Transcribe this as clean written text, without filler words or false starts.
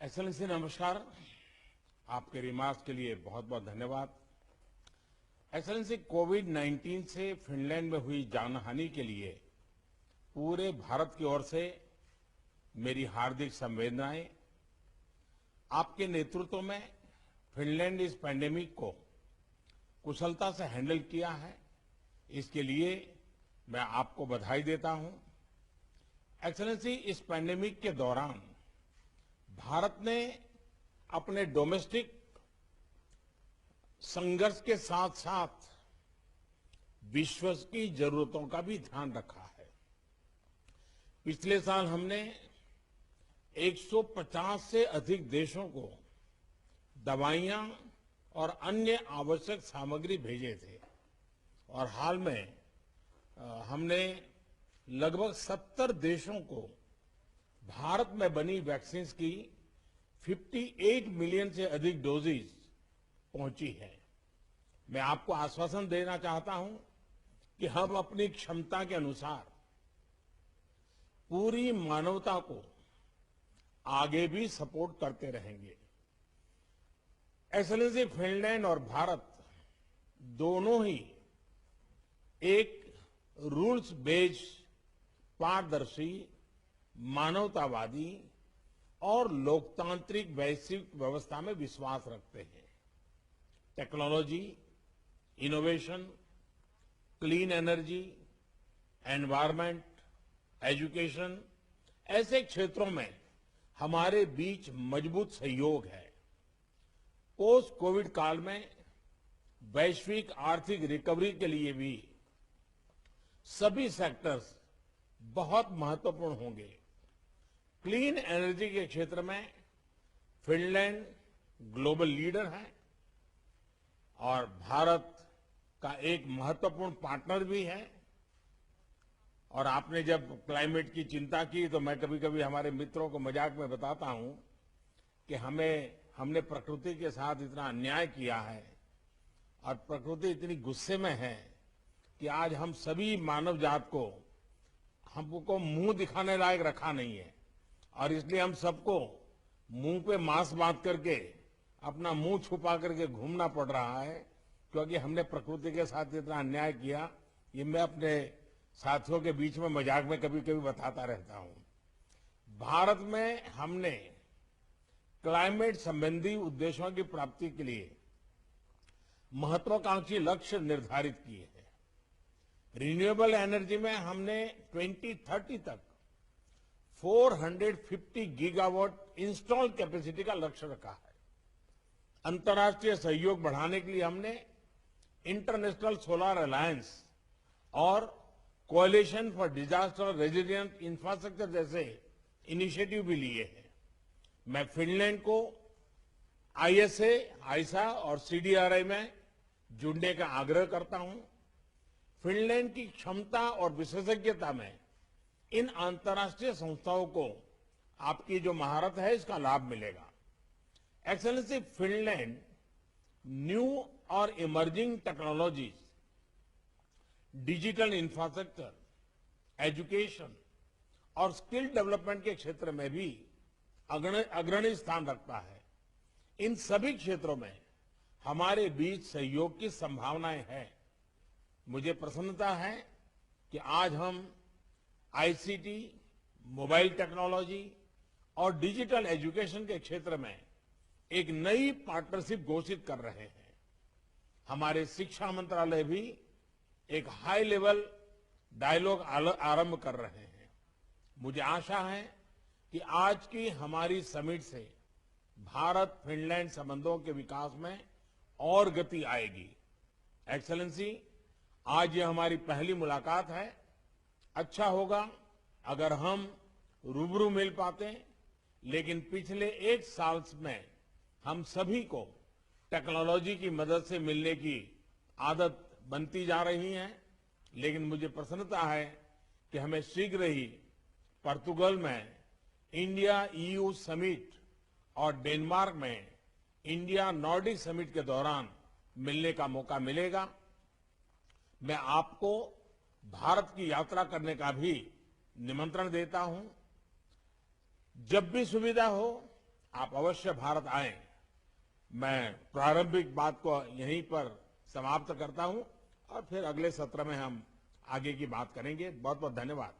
Excellency नमस्कार। आपके remarks के लिए बहुत बहुत धन्यवाद। एक्सेलेंसी, कोविड-19 से फिनलैंड में हुई जानहानि के लिए पूरे भारत की ओर से मेरी हार्दिक संवेदनाएं। आपके नेतृत्व में फिनलैंड इस पैंडेमिक को कुशलता से हैंडल किया है, इसके लिए मैं आपको बधाई देता हूं। एक्सेलेंसी, इस पैंडेमिक के दौरान भारत ने अपने डोमेस्टिक संघर्ष के साथ साथ विश्व की जरूरतों का भी ध्यान रखा है। पिछले साल हमने 150 से अधिक देशों को दवाइयां और अन्य आवश्यक सामग्री भेजे थे और हाल में हमने लगभग 70 देशों को भारत में बनी वैक्सीन की 58 मिलियन से अधिक डोजेज पहुंची है। मैं आपको आश्वासन देना चाहता हूं कि हम अपनी क्षमता के अनुसार पूरी मानवता को आगे भी सपोर्ट करते रहेंगे। एक्सेलेंसी, फिनलैंड और भारत दोनों ही एक रूल्स बेस्ड, पारदर्शी, मानवतावादी और लोकतांत्रिक वैश्विक व्यवस्था में विश्वास रखते हैं। Technology, innovation, clean energy, environment, education, ऐसे क्षेत्रों में हमारे बीच मजबूत सहयोग है। पोस्ट कोविड काल में वैश्विक आर्थिक रिकवरी के लिए भी सभी सेक्टर्स बहुत महत्वपूर्ण होंगे। क्लीन एनर्जी के क्षेत्र में फिनलैंड ग्लोबल लीडर है और भारत का एक महत्वपूर्ण पार्टनर भी है। और आपने जब क्लाइमेट की चिंता की तो मैं कभी कभी हमारे मित्रों को मजाक में बताता हूं कि हमने प्रकृति के साथ इतना अन्याय किया है और प्रकृति इतनी गुस्से में है कि आज हम सभी मानव जात को हमको मुंह दिखाने लायक रखा नहीं है और इसलिए हम सबको मुंह पे मास्क बांध करके अपना मुंह छुपा करके घूमना पड़ रहा है, क्योंकि हमने प्रकृति के साथ इतना अन्याय किया। ये मैं अपने साथियों के बीच में मजाक में कभी कभी बताता रहता हूं। भारत में हमने क्लाइमेट संबंधी उद्देश्यों की प्राप्ति के लिए महत्वाकांक्षी लक्ष्य निर्धारित किए हैं। रिन्यूएबल एनर्जी में हमने 2030 तक 450 गीगावाट इंस्टॉल कैपेसिटी का लक्ष्य रखा है। अंतर्राष्ट्रीय सहयोग बढ़ाने के लिए हमने इंटरनेशनल सोलर अलायंस और coalition for disaster resilient infrastructure जैसे इनिशिएटिव भी लिए हैं। मैं फिनलैंड को आईएसए, आईसा और सीडीआरआई में जुड़ने का आग्रह करता हूं। फिनलैंड की क्षमता और विशेषज्ञता में इन अंतर्राष्ट्रीय संस्थाओं को आपकी जो महारत है इसका लाभ मिलेगा। एक्सेलेंसी, फिनलैंड न्यू और emerging technologies, digital infrastructure, education और स्किल डेवलपमेंट के क्षेत्र में भी अग्रणी स्थान रखता है। इन सभी क्षेत्रों में हमारे बीच सहयोग की संभावनाएं हैं। मुझे प्रसन्नता है कि आज हम आईसीटी, मोबाइल टेक्नोलॉजी और डिजिटल एजुकेशन के क्षेत्र में एक नई पार्टनरशिप घोषित कर रहे हैं। हमारे शिक्षा मंत्रालय भी एक हाई लेवल डायलॉग आरंभ कर रहे हैं। मुझे आशा है कि आज की हमारी समिट से भारत फिनलैंड संबंधों के विकास में और गति आएगी। एक्सेलेंसी, आज ये हमारी पहली मुलाकात है। अच्छा होगा अगर हम रूबरू मिल पाते, लेकिन पिछले एक साल में हम सभी को टेक्नोलॉजी की मदद से मिलने की आदत बनती जा रही है। लेकिन मुझे प्रसन्नता है कि हमें शीघ्र ही पोर्तुगल में इंडिया ईयू समिट और डेनमार्क में इंडिया नॉर्डिक समिट के दौरान मिलने का मौका मिलेगा। मैं आपको भारत की यात्रा करने का भी निमंत्रण देता हूं। जब भी सुविधा हो आप अवश्य भारत आएं। मैं प्रारंभिक बात को यहीं पर समाप्त करता हूं और फिर अगले सत्र में हम आगे की बात करेंगे। बहुत बहुत धन्यवाद।